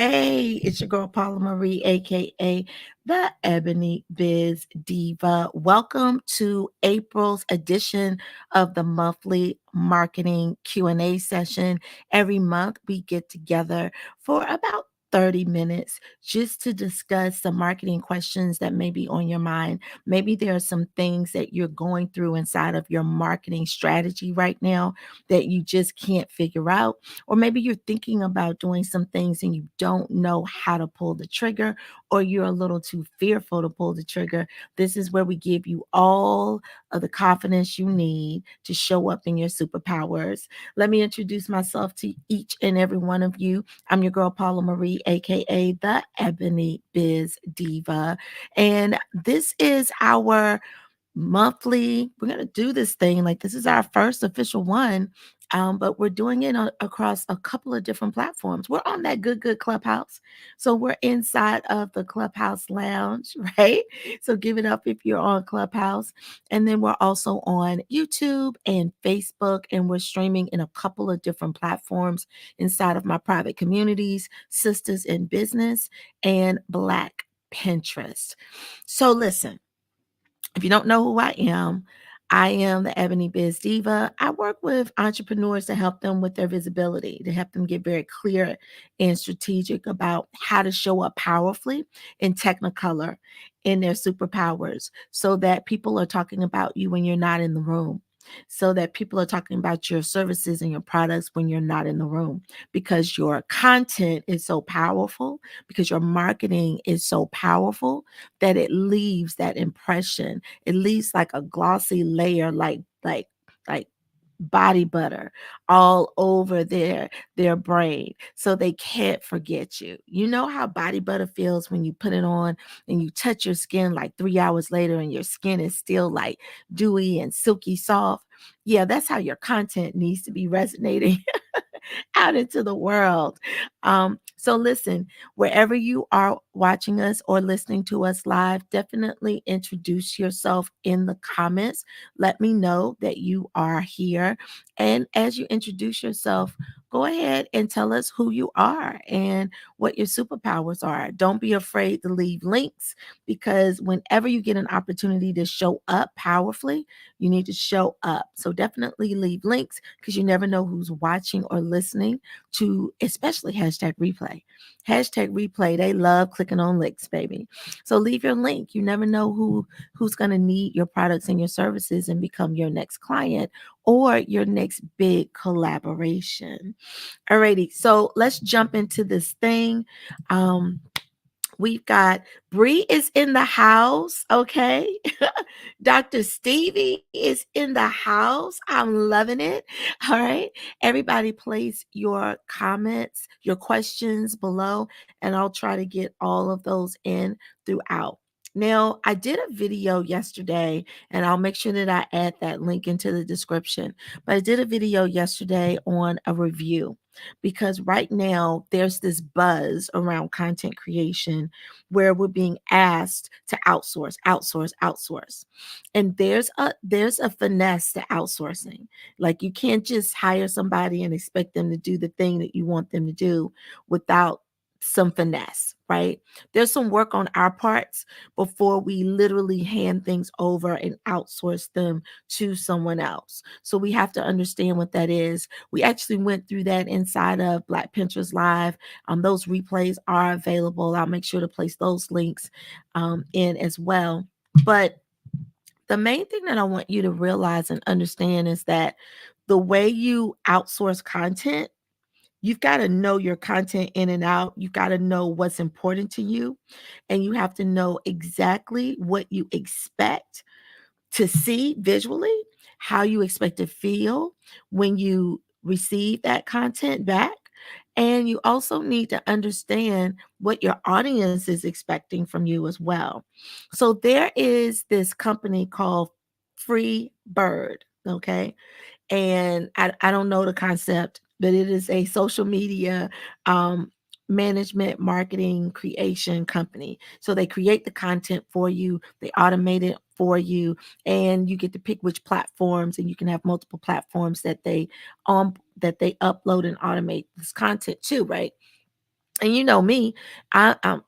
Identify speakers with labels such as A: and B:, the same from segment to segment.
A: Hey, it's your girl Paula Marie, aka the Ebony Biz Diva. Welcome to April's edition of the monthly marketing Q&A session. Every month we get together for about 30 minutes just to discuss some marketing questions that may be on your mind. Maybe there are some things that you're going through inside of your marketing strategy right now that you just can't figure out, or maybe you're thinking about doing some things and you don't know how to pull the trigger, or you're a little too fearful to pull the trigger. This is where we give you all of the confidence you need to show up in your superpowers. Let me introduce myself to each and every one of you. I'm your girl, Paula Marie, aka the Ebony Biz Diva. And this is our monthly. We're going to do this thing like this is our first official one, but we're doing it across a couple of different platforms. We're on that good Clubhouse, so we're inside of the Clubhouse lounge, right? So give it up if you're on Clubhouse. And then we're also on YouTube and Facebook, and we're streaming in a couple of different platforms inside of my private communities, Sisters in Business and Black Pinterest. So listen, if you don't know who I am the Ebony Biz Diva. I work with entrepreneurs to help them with their visibility, to help them get very clear and strategic about how to show up powerfully in Technicolor in their superpowers, so that people are talking about you when you're not in the room. So that people are talking about your services and your products when you're not in the room, because your content is so powerful, because your marketing is so powerful that it leaves that impression. It leaves like a glossy layer, like body butter all over their brain, so they can't forget you. You know how body butter feels when you put it on and you touch your skin like 3 hours later and your skin is still like dewy and silky soft. Yeah, that's how your content needs to be resonating out into the world. So listen, wherever you are watching us or listening to us live, definitely introduce yourself in the comments. Let me know that you are here. And as you introduce yourself, go ahead and tell us who you are and what your superpowers are. Don't be afraid to leave links, because whenever you get an opportunity to show up powerfully, you need to show up. So definitely leave links, because you never know who's watching or listening to, especially hashtag replay. Hashtag replay. They love clicking on links, baby. So leave your link. You never know who's going to need your products and your services and become your next client or your next big collaboration. Alrighty. So let's jump into this thing. We've got Bree is in the house, okay? Dr. Stevie is in the house. I'm loving it. All right. Everybody place your comments, your questions below, and I'll try to get all of those in throughout. Now, I did a video yesterday, and I'll make sure that I add that link into the description. But I did a video yesterday on a review, because right now there's this buzz around content creation where we're being asked to outsource. And there's a finesse to outsourcing. Like, you can't just hire somebody and expect them to do the thing that you want them to do without some finesse, right? There's some work on our parts before we literally hand things over and outsource them to someone else. So we have to understand what that is. We actually went through that inside of Black Pinterest Live. Those replays are available. I'll make sure to place those links in as well. But the main thing that I want you to realize and understand is that the way you outsource content, you've got to know your content in and out. You've got to know what's important to you, and you have to know exactly what you expect to see visually, how you expect to feel when you receive that content back. And you also need to understand what your audience is expecting from you as well. So there is this company called Free Bird, okay? And I don't know the concept, but it is a social media management, marketing, creation company. So they create the content for you, they automate it for you, and you get to pick which platforms, and you can have multiple platforms that they upload and automate this content to, right? And you know me,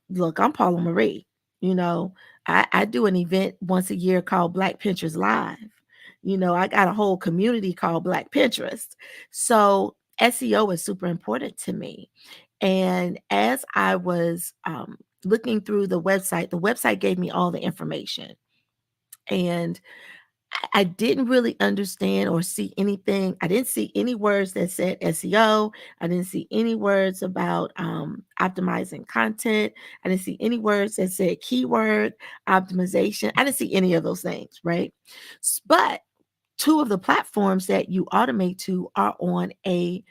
A: look, I'm Paula Marie. You know, I do an event once a year called Black Pinterest Live. You know, I got a whole community called Black Pinterest. So SEO is super important to me. And as I was looking through the website gave me all the information. And I didn't really understand or see anything. I didn't see any words that said SEO. I didn't see any words about optimizing content. I didn't see any words that said keyword optimization. I didn't see any of those things, right? But two of the platforms that you automate to are on a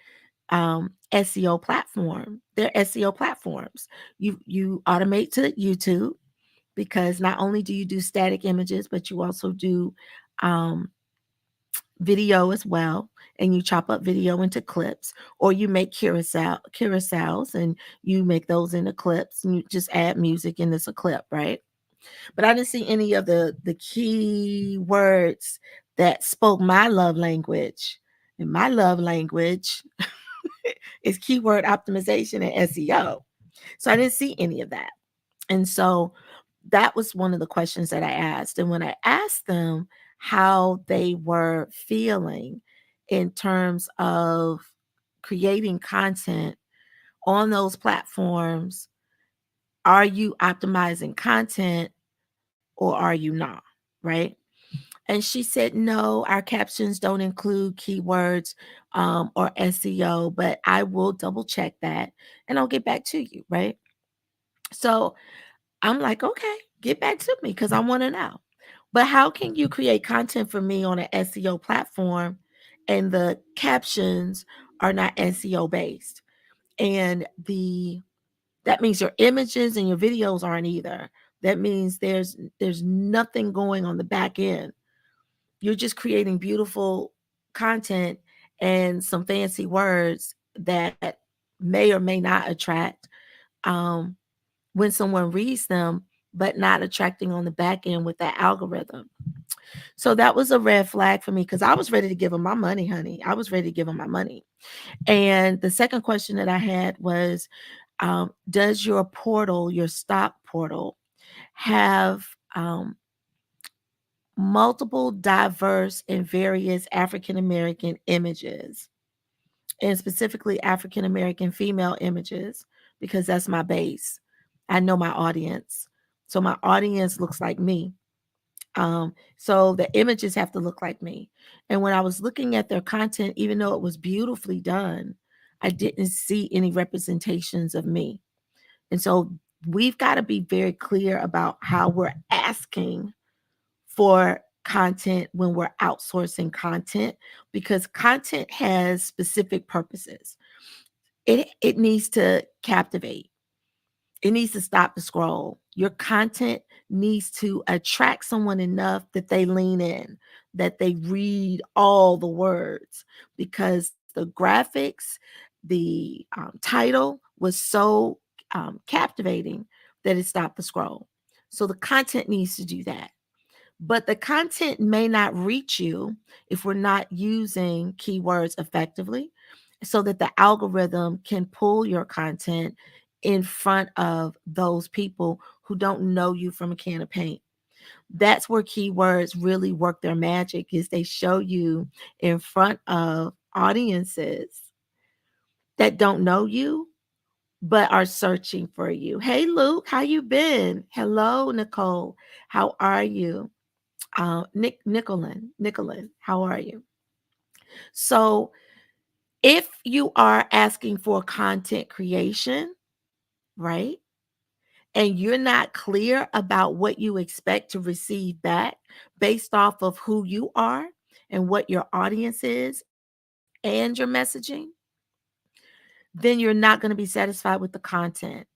A: SEO platform. They're SEO platforms. You automate to YouTube because not only do you do static images, but you also do um, video as well, and you chop up video into clips, or you make carousels and you make those into clips, and you just add music and it's a clip, right? But I didn't see any of the key words that spoke my love language, and my love language is keyword optimization and SEO. So I didn't see any of that. And so that was one of the questions that I asked. And when I asked them how they were feeling in terms of creating content on those platforms, are you optimizing content or are you not? Right. And she said, no, our captions don't include keywords or SEO, but I will double check that and I'll get back to you. Right. So I'm like, okay, get back to me because I want to know. But how can you create content for me on an SEO platform and the captions are not SEO based? And that means your images and your videos aren't either. That means there's nothing going on the back end. You're just creating beautiful content and some fancy words that may or may not attract um, when someone reads them, but not attracting on the back end with that algorithm. So that was a red flag for me because I was ready to give him my money, honey. I was ready to give him my money. And the second question that I had was, does your portal, your stock portal, have multiple diverse and various African American images, and specifically African American female images, because that's my base. I know my audience. So my audience looks like me. So the images have to look like me. And when I was looking at their content, even though it was beautifully done, I didn't see any representations of me. And so we've got to be very clear about how we're asking for content when we're outsourcing content, because content has specific purposes. It needs to captivate. It needs to stop the scroll. Your content needs to attract someone enough that they lean in, that they read all the words, because the graphics, the title was so captivating that it stopped the scroll. So the content needs to do that. But the content may not reach you if we're not using keywords effectively, so that the algorithm can pull your content in front of those people who don't know you from a can of paint. That's where keywords really work their magic, is they show you in front of audiences that don't know you but are searching for you. Hey Luke, how you been? Hello Nicole, how are you? Nicolin, how are you? So, if you are asking for content creation, right, and you're not clear about what you expect to receive back based off of who you are and what your audience is and your messaging, then you're not going to be satisfied with the content.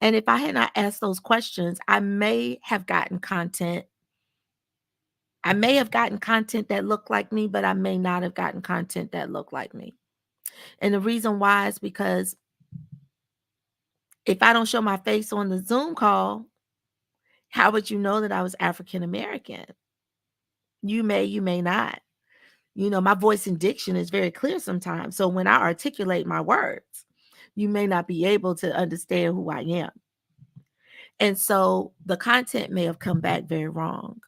A: And if I had not asked those questions, I may have gotten content that looked like me, but I may not have gotten content that looked like me. And the reason why is because if I don't show my face on the Zoom call, how would you know that I was African American? You may not. You know, my voice and diction is very clear sometimes. So when I articulate my words, you may not be able to understand who I am. And so the content may have come back very wrong.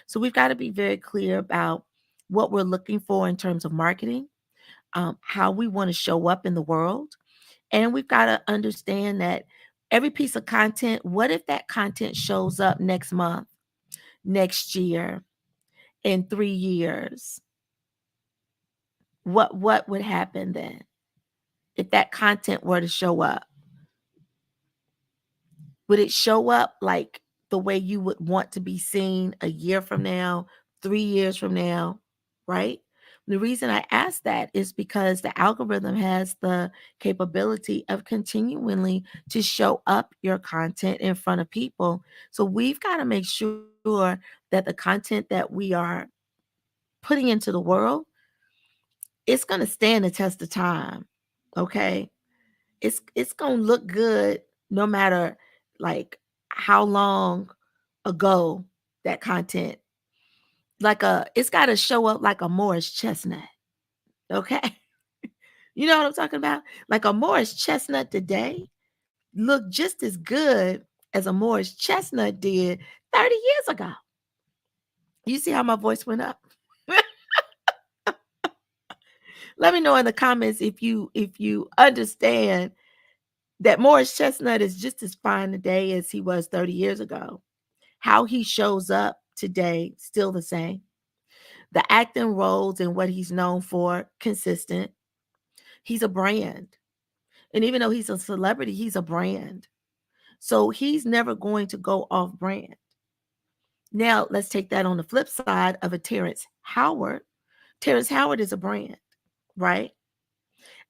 A: So we've got to be very clear about what we're looking for in terms of marketing, how we want to show up in the world. And we've got to understand that every piece of content, what if that content shows up next month, next year, in 3 years? What would happen then if that content were to show up? Would it show up like the way you would want to be seen a year from now, 3 years from now, right? The reason I ask that is because the algorithm has the capability of continually to show up your content in front of people. So we've got to make sure that the content that we are putting into the world, it's going to stand the test of time. Okay? It's going to look good no matter like how long ago that content, it's got to show up like a Morris chestnut. Okay? You know what I'm talking about? Like a Morris chestnut today look just as good as a Morris chestnut did 30 years ago. You see how my voice went up? Let me know in the comments if you understand that Morris chestnut is just as fine today as he was 30 years ago. How he shows up today, still the same. The acting roles and what he's known for, consistent. He's a brand. And even though he's a celebrity, he's a brand. So he's never going to go off brand. Now, let's take that on the flip side of a Terrence Howard. Terrence Howard is a brand, right?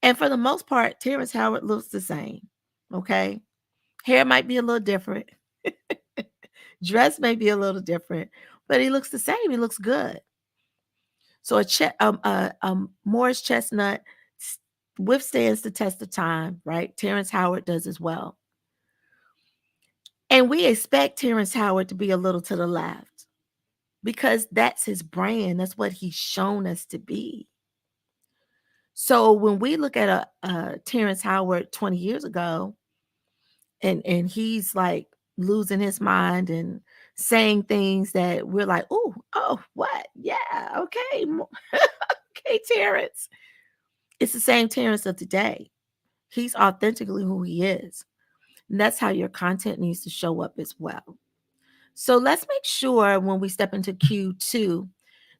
A: And for the most part, Terrence Howard looks the same. Okay. Hair might be a little different. Dress may be a little different, but he looks the same. He looks good. So Morris chestnut withstands the test of time, right? Terrence Howard does as well. And we expect Terrence Howard to be a little to the left because that's his brand. That's what he's shown us to be. So when we look at a Terrence Howard 20 years ago, and he's like losing his mind and saying things that we're like, oh, what? Yeah, okay. Okay, Terrence. It's the same Terrence of today. He's authentically who he is. And that's how your content needs to show up as well. So let's make sure when we step into Q2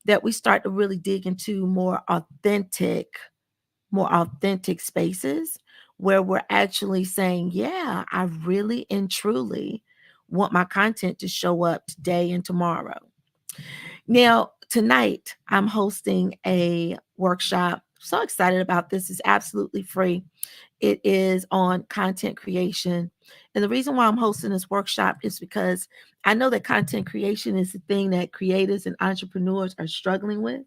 A: that we start to really dig into more authentic spaces where we're actually saying, yeah, I really and truly want my content to show up today and tomorrow. Now, tonight, I'm hosting a workshop. So excited about this. It's absolutely free. It is on content creation. And the reason why I'm hosting this workshop is because I know that content creation is the thing that creators and entrepreneurs are struggling with.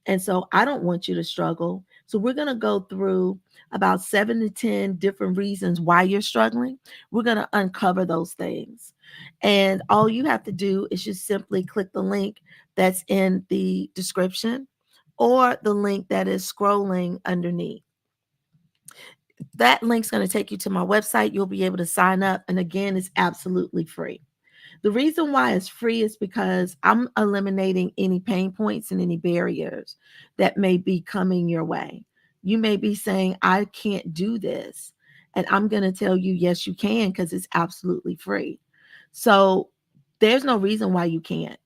A: And so I don't want you to struggle. So we're going to go through about 7 to 10 different reasons why you're struggling. We're going to uncover those things. And all you have to do is just simply click the link that's in the description or the link that is scrolling underneath. That link's going to take you to my website. You'll be able to sign up. And again, it's absolutely free. The reason why it's free is because I'm eliminating any pain points and any barriers that may be coming your way. You may be saying, I can't do this. And I'm going to tell you, yes, you can, because it's absolutely free. So there's no reason why you can't.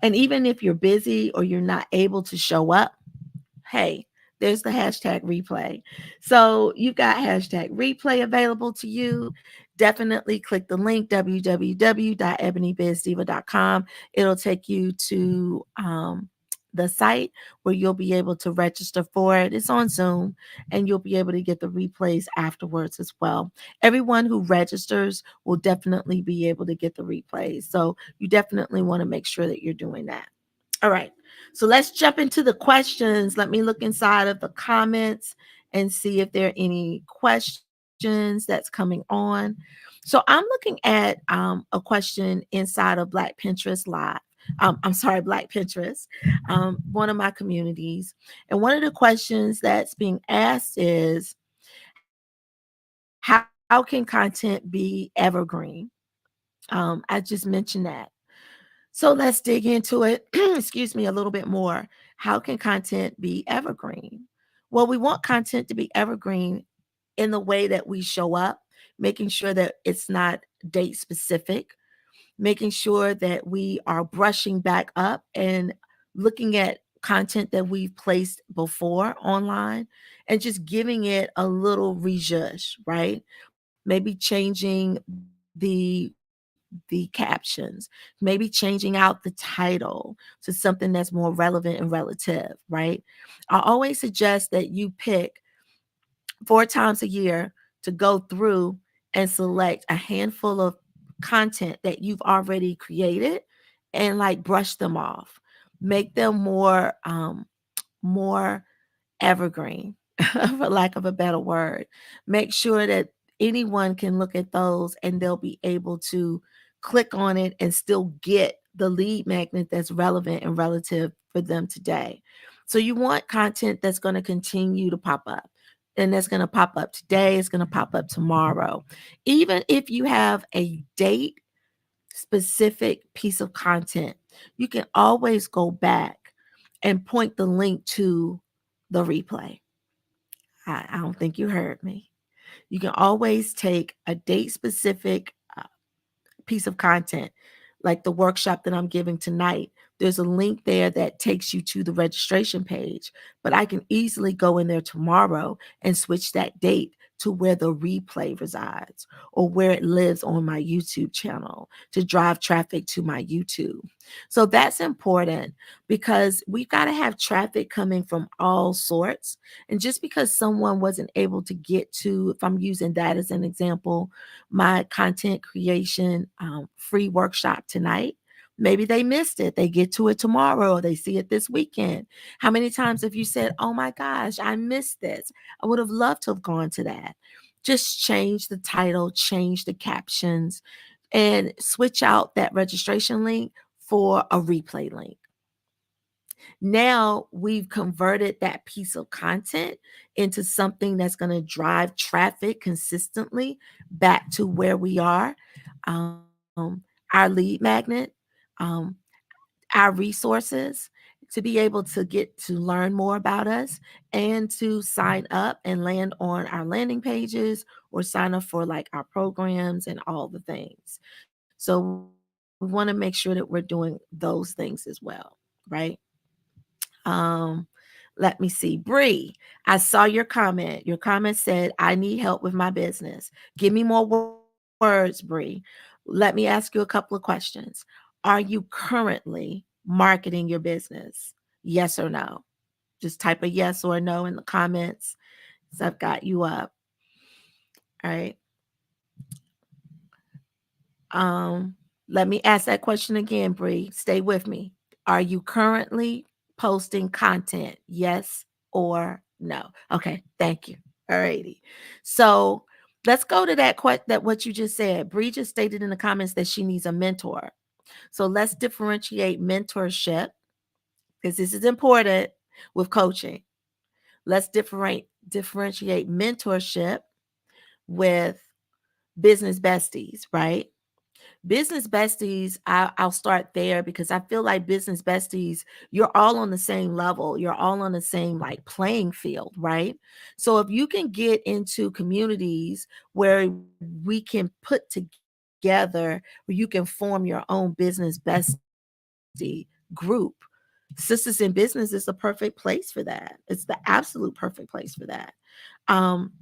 A: And even if you're busy or you're not able to show up, hey, there's the hashtag replay. So you've got hashtag replay available to you. Definitely click the link, www.ebonybizdiva.com. It'll take you to the site where you'll be able to register for it. It's on Zoom, and you'll be able to get the replays afterwards as well. Everyone who registers will definitely be able to get the replays. So you definitely want to make sure that you're doing that. All right. So let's jump into the questions. Let me look inside of the comments and see if there are any questions that's coming on. So I'm looking at a question inside of Black Pinterest Live. Black Pinterest, one of my communities. And one of the questions that's being asked is, How can content be evergreen? I just mentioned that. So let's dig into it, excuse me, a little bit more. How can content be evergreen? Well, we want content to be evergreen in the way that we show up, making sure that it's not date specific, making sure that we are brushing back up and looking at content that we've placed before online and just giving it a little rezhuzh, right? Maybe changing the captions, maybe changing out the title to something that's more relevant and relative, right? I always suggest that you pick 4 times a year to go through and select a handful of content that you've already created and like brush them off. Make them more evergreen, for lack of a better word. Make sure that anyone can look at those and they'll be able to click on it and still get the lead magnet that's relevant and relative for them today. So you want content that's going to continue to pop up. And that's going to pop up today, it's going to pop up tomorrow. Even if you have a date specific piece of content, you can always go back and point the link to the replay. I don't think you heard me. You can always take a date specific piece of content, like the workshop that I'm giving tonight. There's a link there that takes you to the registration page, but I can easily go in there tomorrow and switch that date to where the replay resides or where it lives on my YouTube channel to drive traffic to my YouTube. So that's important because we've got to have traffic coming from all sorts. And just because someone wasn't able to get to, if I'm using that as an example, my content creation free workshop tonight. Maybe they missed it. They get to it tomorrow. Or they see it this weekend. How many times have you said, oh my gosh, I missed this? I would have loved to have gone to that. Just change the title, change the captions, and switch out that registration link for a replay link. Now we've converted that piece of content into something that's going to drive traffic consistently back to where we are. Our lead magnet, um, our resources to be able to get to learn more about us and to sign up and land on our landing pages or sign up for like our programs and all the things. So we want to make sure that we're doing those things as well, right? Um, Let me see. Bree, I saw your comment. Your comment said, I need help with my business. Give me more words, Bree. Let me ask you a couple of questions. Are you currently marketing your business? Yes or no? Just type a yes or a no in the comments. So I've got you up. All right. Um, Let me ask that question again, Bree. Stay with me. Are you currently posting content? Yes or no? Okay, thank you. All righty. So let's go to that what you just said. Bree just stated in the comments that she needs a mentor. So let's differentiate mentorship because this is important with coaching. Let's differentiate mentorship with business besties, right? Business besties, I'll start there because I feel like business besties, you're all on the same level. You're all on the same like playing field, right? So if you can get into communities where we can put together, where you can form your own business bestie group, Sisters in Business is the perfect place for that. It's the absolute perfect place for that. Um,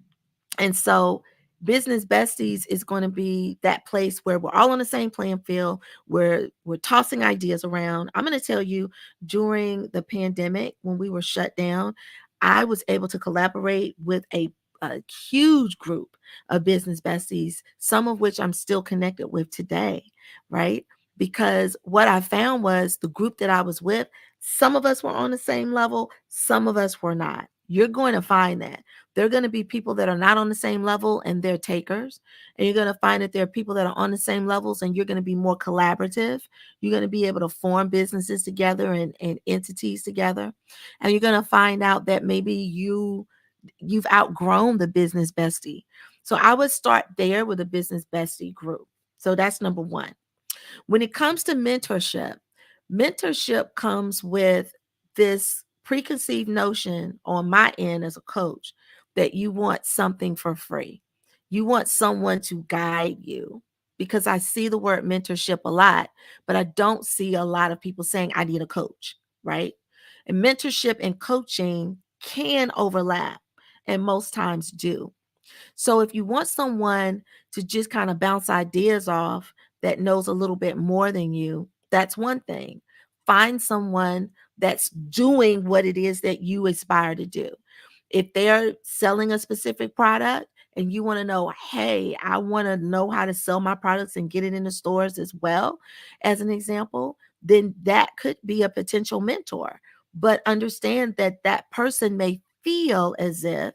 A: and so business besties is going to be that place where we're all on the same playing field, where we're tossing ideas around. I'm going to tell you, during the pandemic, when we were shut down, I was able to collaborate with a huge group of business besties, some of which I'm still connected with today, right? Because what I found was the group that I was with, some of us were on the same level, some of us were not. You're going to find that. There are going to be people that are not on the same level and they're takers. And you're going to find that there are people that are on the same levels and you're going to be more collaborative. You're going to be able to form businesses together and entities together. And you're going to find out that maybe you've outgrown the business bestie. So I would start there with a business bestie group. So that's number one. When it comes to mentorship, mentorship comes with this preconceived notion on my end as a coach that you want something for free. You want someone to guide you, because I see the word mentorship a lot, but I don't see a lot of people saying, I need a coach, right? And mentorship and coaching can overlap, and most times do. So if you want someone to just kind of bounce ideas off that knows a little bit more than you, that's one thing. Find someone that's doing what it is that you aspire to do. If they're selling a specific product and you want to know, hey, I want to know how to sell my products and get it in the stores as well, as an example, then that could be a potential mentor. But understand that that person may feel as if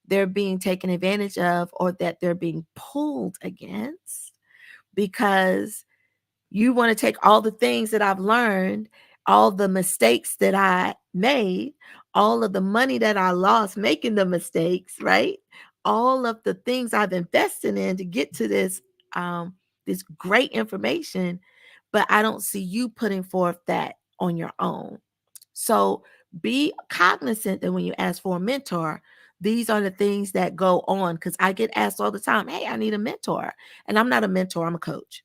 A: they're being taken advantage of or that they're being pulled against, because you want to take all the things that I've learned, all the mistakes that I made, all of the money that I lost making the mistakes, right? All of the things I've invested in to get to this great information, but I don't see you putting forth that on your own. So be cognizant that when you ask for a mentor, these are the things that go on, because I get asked all the time, hey, I need a mentor. And I'm not a mentor, I'm a coach.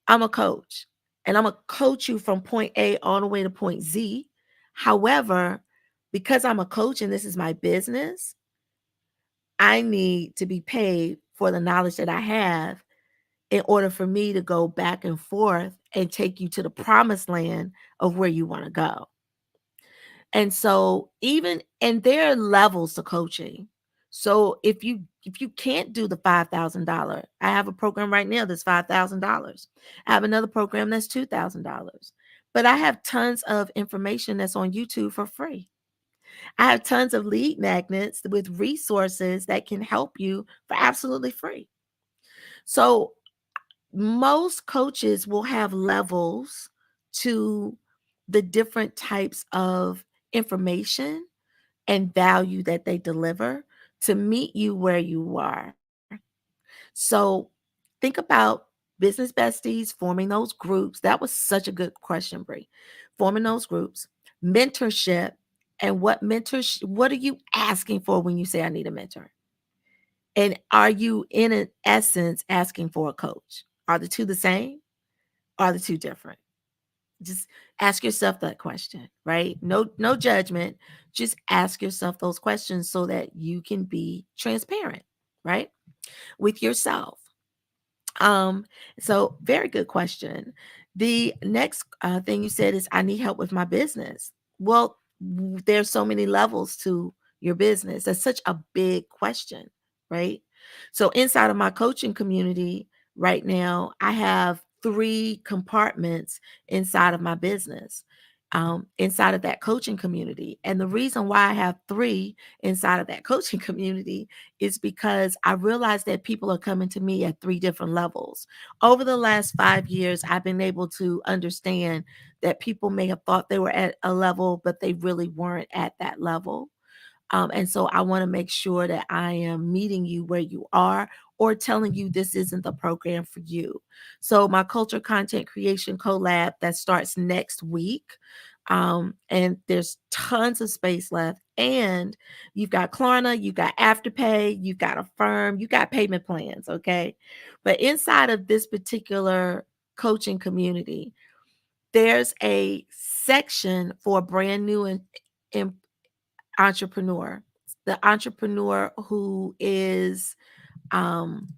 A: I'm a coach. And I'm going to coach you from point A all the way to point Z. However, because I'm a coach and this is my business, I need to be paid for the knowledge that I have in order for me to go back and forth and take you to the promised land of where you want to go. And so and there are levels to coaching. So if you can't do the $5,000, I have a program right now that's $5,000. I have another program that's $2,000. But I have tons of information that's on YouTube for free. I have tons of lead magnets with resources that can help you for absolutely free. So most coaches will have levels to the different types of information and value that they deliver to meet you where you are. So think about business besties, forming those groups. That was such a good question, Brie. Forming those groups, mentorship, and what are you asking for when you say I need a mentor? And are you in an essence asking for a coach? Are the two the same? Are the two different? Just ask yourself that question, right? No judgment. Just ask yourself those questions so that you can be transparent, right? With yourself. Um, so very good question. The next thing you said is I need help with my business. Well, there's so many levels to your business. That's such a big question, right? So inside of my coaching community right now, I have three compartments inside of my business. Inside of that coaching community. And the reason why I have three inside of that coaching community is because I realized that people are coming to me at three different levels. Over the last 5 years, I've been able to understand that people may have thought they were at a level, but they really weren't at that level. And so I want to make sure that I am meeting you where you are or telling you this isn't the program for you. So my culture content creation collab that starts next week. And there's tons of space left. And you've got Klarna, you've got Afterpay, you've got Affirm, you got payment plans. Okay. But inside of this particular coaching community, there's a section for brand new and entrepreneur, the entrepreneur who is um,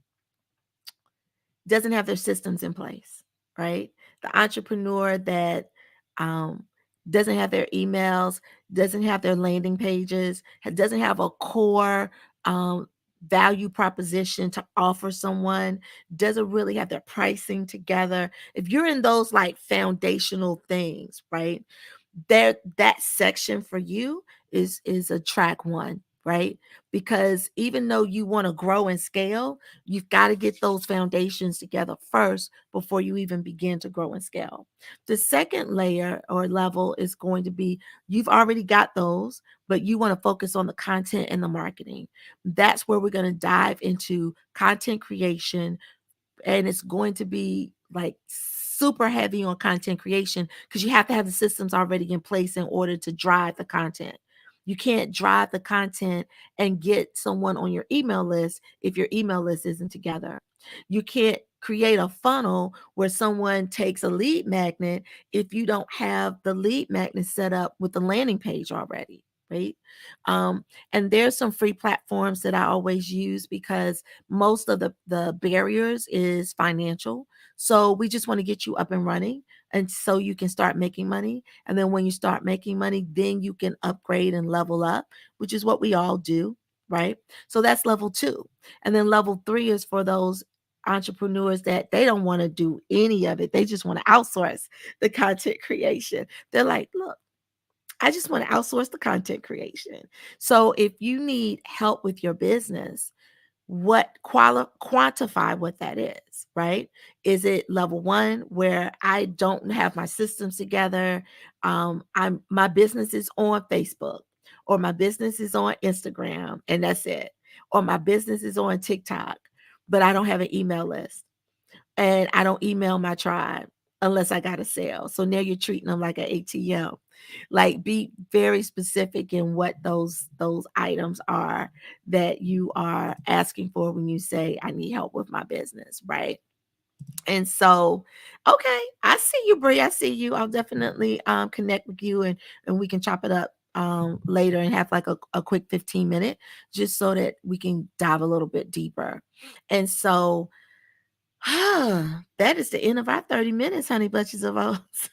A: doesn't have their systems in place, right? The entrepreneur that um, doesn't have their emails, doesn't have their landing pages, doesn't have a core value proposition to offer someone, doesn't really have their pricing together. If you're in those like foundational things, right? There, that section for you is a track one right? Because even though you want to grow and scale, you've got to get those foundations together first before you even begin to grow and scale. The second layer or level is going to be you've already got those, but you want to focus on the content and the marketing. That's where we're going to dive into content creation, and it's going to be like super heavy on content creation because you have to have the systems already in place in order to drive the content. You can't drive the content and get someone on your email list if your email list isn't together. You can't create a funnel where someone takes a lead magnet if you don't have the lead magnet set up with the landing page already, right? Um, and there's some free platforms that I always use because most of the barriers is financial. So we just want to get you up and running and so you can start making money. And then when you start making money, then you can upgrade and level up, which is what we all do, right? So that's level 2. And then level 3 is for those entrepreneurs that they don't want to do any of it. They just want to outsource the content creation. They're like, look, I just want to outsource the content creation. So if you need help with your business, quantify what that is, right? Is it level 1 where I don't have my systems together? I'm my business is on Facebook, or my business is on Instagram, and that's it. Or my business is on TikTok, but I don't have an email list and I don't email my tribe unless I got a sale. So now you're treating them like an ATM. Like, be very specific in what those items are that you are asking for when you say I need help with my business, right? And so, okay, I see you, Bree. I see you. I'll definitely connect with you, and we can chop it up later and have like a quick 15-minute just so that we can dive a little bit deeper. And so that is the end of our 30 minutes, honey bunches of oats.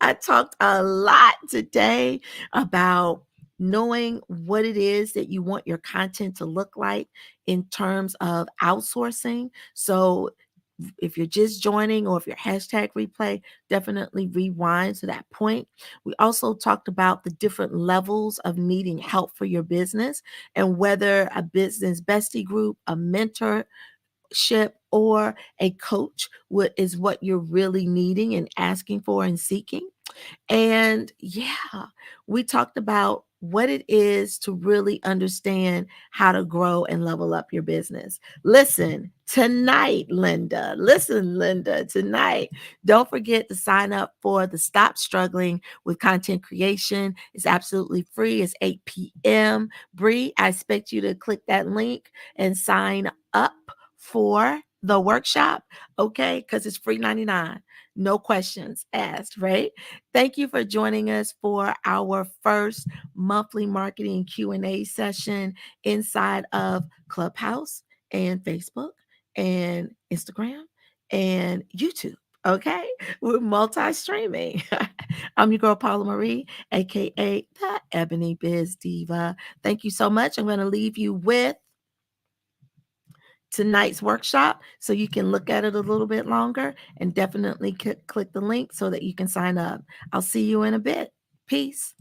A: I talked a lot today about knowing what it is that you want your content to look like in terms of outsourcing. So if you're just joining or if you're hashtag replay, definitely rewind to that point. We also talked about the different levels of needing help for your business and whether a business bestie group, a mentor, ship, or a coach is what you're really needing and asking for and seeking. And yeah, we talked about what it is to really understand how to grow and level up your business. Listen, tonight, Linda, tonight, don't forget to sign up for the Stop Struggling with Content Creation. It's absolutely free. It's 8 p.m. Bree, I expect you to click that link and sign up for the workshop, okay? Because it's free 99. No questions asked, right? Thank you for joining us for our first monthly marketing Q&A session inside of Clubhouse and Facebook and Instagram and YouTube. Okay, we're multi-streaming. I'm your girl Paula Marie, aka the Ebony Biz Diva. Thank you so much. I'm going to leave you with tonight's workshop so you can look at it a little bit longer, and definitely click the link so that you can sign up. I'll see you in a bit. Peace.